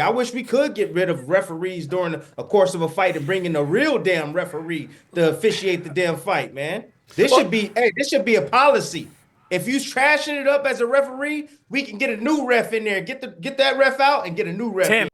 I wish we could get rid of referees during a course of a fight and bring in a real damn referee to officiate the damn fight, man. Well, This should be a policy. If you's trashing it up as a referee, we can get a new ref in there. Get that ref out and get a new ref Tim. in.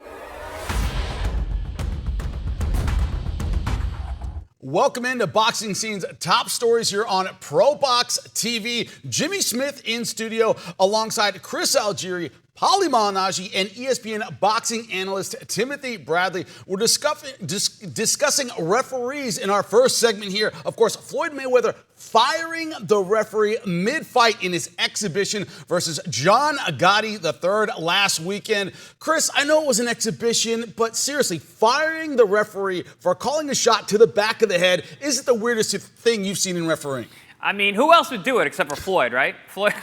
welcome into Boxing Scene's top stories here on ProBox TV. Jimmy Smith in studio alongside Chris Algieri, Paulie Malignaggi, and ESPN boxing analyst Timothy Bradley. We're discussing referees in our first segment here. Of course, Floyd Mayweather firing the referee mid-fight in his exhibition versus John Gotti III last weekend. Chris, I know it was an exhibition, but seriously, firing the referee for calling a shot to the back of the head isn't the weirdest thing you've seen in refereeing. I mean, who else would do it except for Floyd, right? Floyd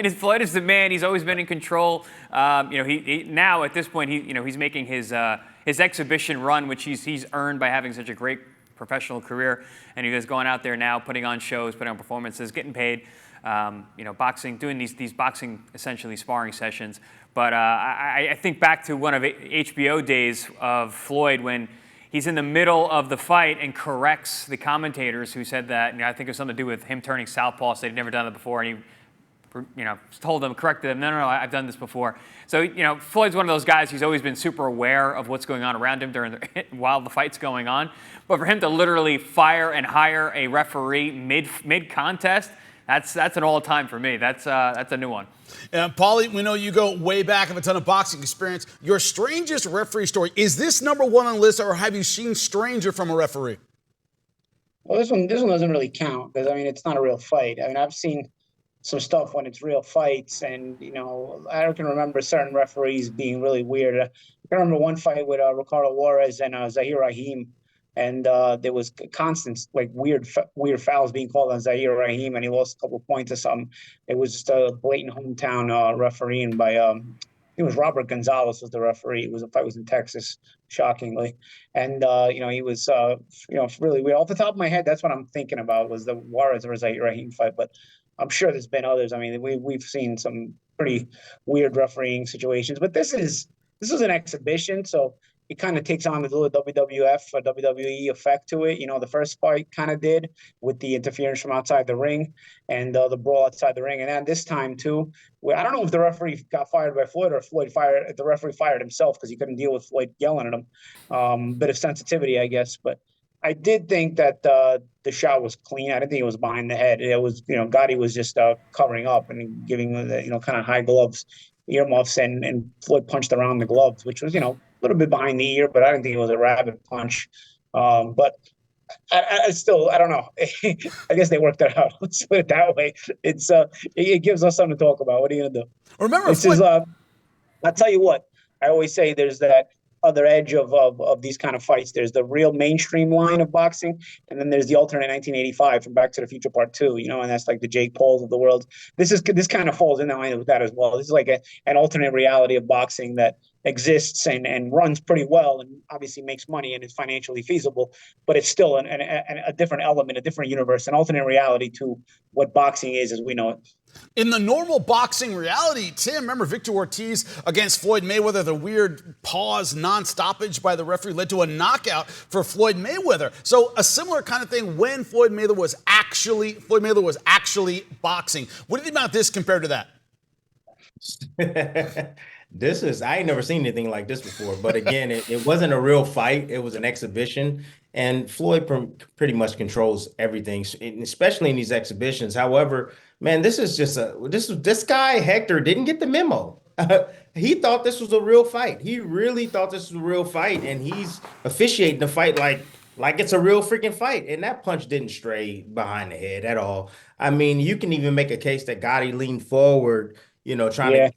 is the man. He's always been in control. He now at this point he's making his exhibition run, which he's earned by having such a great professional career, and he is going out there now, putting on shows, putting on performances, getting paid. Boxing, doing these boxing essentially sparring sessions. But I think back to one of HBO days of Floyd when he's in the middle of the fight and corrects the commentators who said that, I think it was something to do with him turning southpaw, so they'd never done that before, and he, told them, corrected them, no, I've done this before. So, Floyd's one of those guys who's always been super aware of what's going on around him while the fight's going on. But for him to literally fire and hire a referee mid-contest, that's an all-time for me. That's a new one. And Paulie, we know you go way back, have a ton of boxing experience. Your strangest referee story, is this number one on the list, or have you seen stranger from a referee? Well, this one doesn't really count because, it's not a real fight. I've seen some stuff when it's real fights, and, I can remember certain referees being really weird. I can remember one fight with Ricardo Juarez and Zahir Rahim, and there was constant weird fouls being called on Zahir Rahim, and he lost a couple of points or something. It was just a blatant hometown refereeing by it was Robert Gonzalez was the referee. The fight was in Texas, shockingly, and he was really weird. Off the top of my head, that's what I'm thinking about was the Juarez versus Zahir Rahim fight, but I'm sure there's been others. We've seen some pretty weird refereeing situations, but this is an exhibition, so it kind of takes on the little WWF or WWE effect to it. The first fight kind of did with the interference from outside the ring and the brawl outside the ring. And then this time, too, I don't know if the referee got fired by Floyd or if the referee fired himself because he couldn't deal with Floyd yelling at him. Bit of sensitivity, I guess. But I did think that the shot was clean. I didn't think it was behind the head. It was, Gotti was just covering up and giving the, kind of high gloves, earmuffs, and Floyd punched around the gloves, which was, a little bit behind the ear, but I didn't think it was a rabid punch. But I still, I don't know. I guess they worked it out. Let's put it that way. It gives us something to talk about. What are you gonna do? Remember, I'll tell you what. I always say there's that other edge of these kind of fights. There's the real mainstream line of boxing, and then there's the alternate 1985 from Back to the Future Part 2, and that's like the Jake Pauls of the world. This kind of falls in line with that as well. This is like an alternate reality of boxing that exists and runs pretty well and obviously makes money and is financially feasible, but it's still a different element, a different universe, an alternate reality to what boxing is as we know it. In the normal boxing reality, Tim, remember Victor Ortiz against Floyd Mayweather, the weird pause, non-stoppage by the referee led to a knockout for Floyd Mayweather. So a similar kind of thing when Floyd Mayweather was actually boxing. What do you think about this compared to that? I ain't never seen anything like this before. But again, it wasn't a real fight. It was an exhibition. And Floyd pretty much controls everything, especially in these exhibitions. However, man, this guy, Hector, didn't get the memo. He thought this was a real fight. He really thought this was a real fight. And he's officiating the fight like it's a real freaking fight. And that punch didn't stray behind the head at all. You can even make a case that Gotti leaned forward, trying to,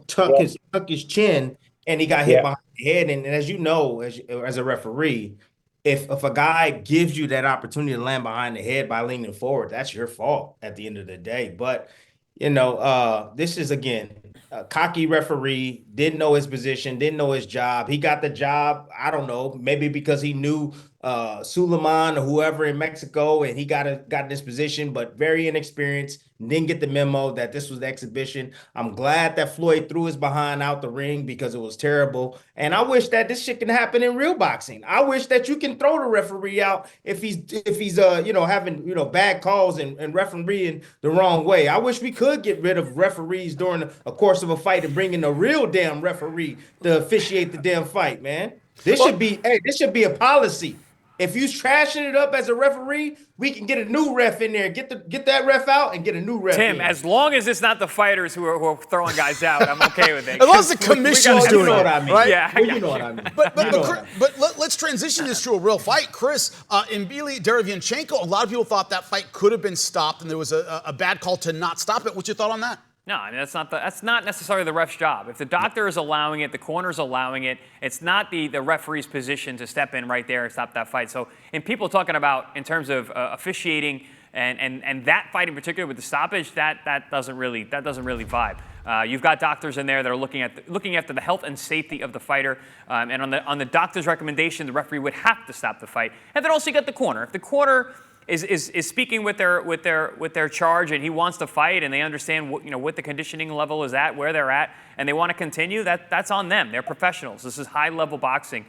tuck his chin, and he got hit behind the head. And as you know, as a referee, if a guy gives you that opportunity to land behind the head by leaning forward, that's your fault at the end of the day. But this is again a cocky referee, didn't know his position, didn't know his job. He got the job, I don't know, maybe because he knew Suleiman or whoever in Mexico, and he got in this position, but very inexperienced. Didn't get the memo that this was the exhibition. I'm glad that Floyd threw his behind out the ring because it was terrible. And I wish that this shit can happen in real boxing. I wish that you can throw the referee out if he's having bad calls and refereeing the wrong way. I wish we could get rid of referees during a course of a fight and bring in a real damn referee to officiate the damn fight, man. This should be a policy. If you're trashing it up as a referee, we can get a new ref in there. Get that ref out and get a new ref Tim, in. as long as it's not the fighters who are throwing guys out, I'm okay with it. As long as the commission's doing it, right? Yeah, you know what I mean. But let's transition this to a real fight. Chris, Mbili Derevianchenko, a lot of people thought that fight could have been stopped, and there was a bad call to not stop it. What's your thought on that? No, I mean, that's not necessarily the ref's job. If the doctor is allowing it, the corner's allowing it, it's not the referee's position to step in right there and stop that fight. So, in people talking about in terms of officiating and that fight in particular with the stoppage, that doesn't really vibe. You've got doctors in there that are looking after the health and safety of the fighter, and on the doctor's recommendation, the referee would have to stop the fight. And then also you got the corner. If the corner is speaking with their charge and he wants to fight and they understand what the conditioning level is at, where they're at, and they want to continue, that's on them. They're professionals. This is high level boxing.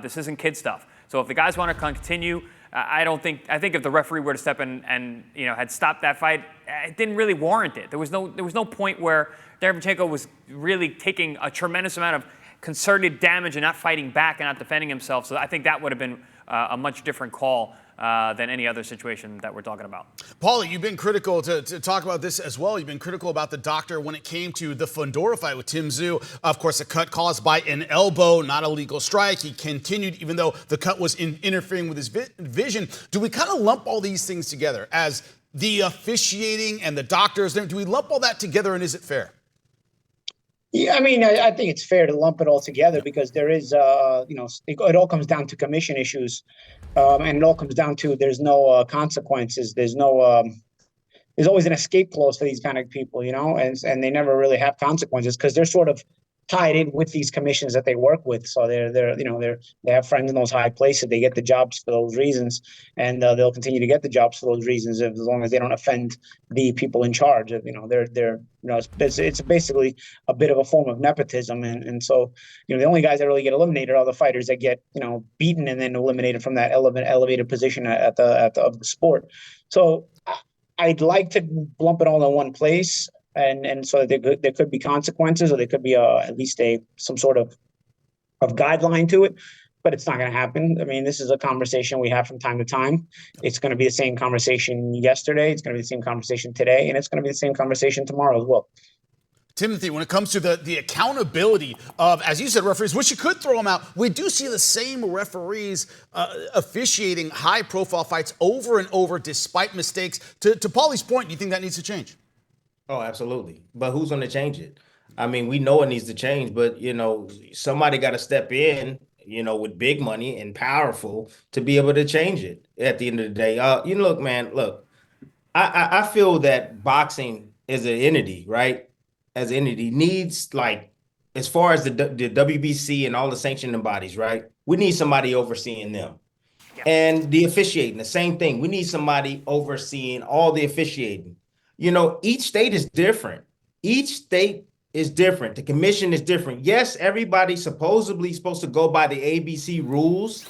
This isn't kid stuff. So if the guys want to continue, I think if the referee were to step in and had stopped that fight, it didn't really warrant it. There was no point where Derevianchenko was really taking a tremendous amount of concerted damage and not fighting back and not defending himself. So I think that would have been a much different call than any other situation that we're talking about. Paulie, you've been critical to talk about this as well. You've been critical about the doctor when it came to the Fundora fight with Tim Tszyu. Of course, a cut caused by an elbow, not a legal strike. He continued even though the cut was interfering with his vision. Do we kind of lump all these things together as the officiating and the doctors? Do we lump all that together, and is it fair? Yeah, I mean, I think it's fair to lump it all together because there is, it all comes down to commission issues, and it all comes down to there's no consequences. There's always an escape clause for these kind of people, and they never really have consequences because they're sort of tied in with these commissions that they work with. So they have friends in those high places. They get the jobs for those reasons, and they'll continue to get the jobs for those reasons as long as they don't offend the people in charge. It's basically a bit of a form of nepotism, and so the only guys that really get eliminated are the fighters that get beaten and then eliminated from that elevated position of the sport. So I'd like to lump it all in one place. And so there could be consequences, or there could be at least some sort of guideline to it, but it's not going to happen. I mean, this is a conversation we have from time to time. It's going to be the same conversation yesterday. It's going to be the same conversation today, and it's going to be the same conversation tomorrow as well. Timothy, when it comes to the accountability of, as you said, referees, which you could throw them out, we do see the same referees officiating high-profile fights over and over despite mistakes. To Paulie's point, do you think that needs to change? Oh, absolutely. But who's going to change it? I mean, we know it needs to change, but, somebody got to step in, with big money and powerful to be able to change it at the end of the day. Look, I feel that boxing is an entity, right? As an entity needs, as far as the WBC and all the sanctioning bodies, right? We need somebody overseeing them. Yeah. And the officiating, the same thing. We need somebody overseeing all the officiating. Each state is different. Each state is different. The commission is different. Yes, everybody's supposedly supposed to go by the ABC rules,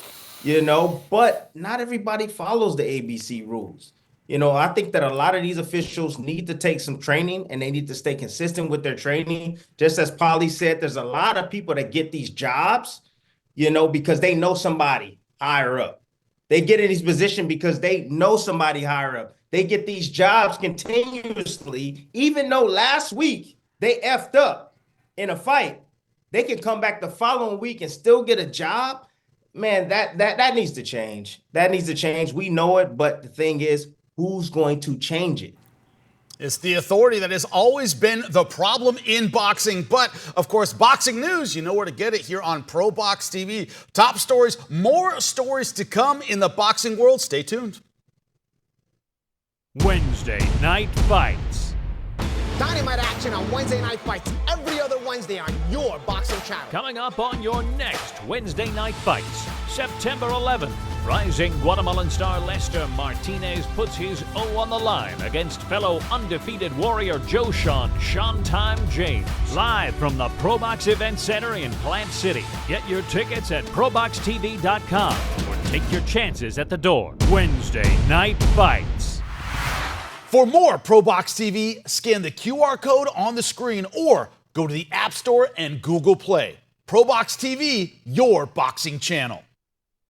but not everybody follows the ABC rules. I think that a lot of these officials need to take some training and they need to stay consistent with their training. Just as Paulie said, there's a lot of people that get these jobs, because they know somebody higher up. They get in these positions because they know somebody higher up. They get these jobs continuously, even though last week they effed up in a fight. They can come back the following week and still get a job. Man, that needs to change. That needs to change. We know it, but the thing is, who's going to change it? It's the authority that has always been the problem in boxing. But, of course, boxing news, you know where to get it here on ProBox TV. Top stories, more stories to come in the boxing world. Stay tuned. Wednesday Night Fights. Dynamite action on Wednesday Night Fights every other Wednesday on your boxing channel. Coming up on your next Wednesday Night Fights, September 11th Rising Guatemalan star Lester Martinez puts his O on the line against fellow undefeated warrior Joe Showtime James. Live from the ProBox Event Center in Plant City. Get your tickets at proboxtv.com or take your chances at the door. Wednesday Night Fights. For more ProBox TV, scan the QR code on the screen or go to the App Store and Google Play. ProBox TV, your boxing channel.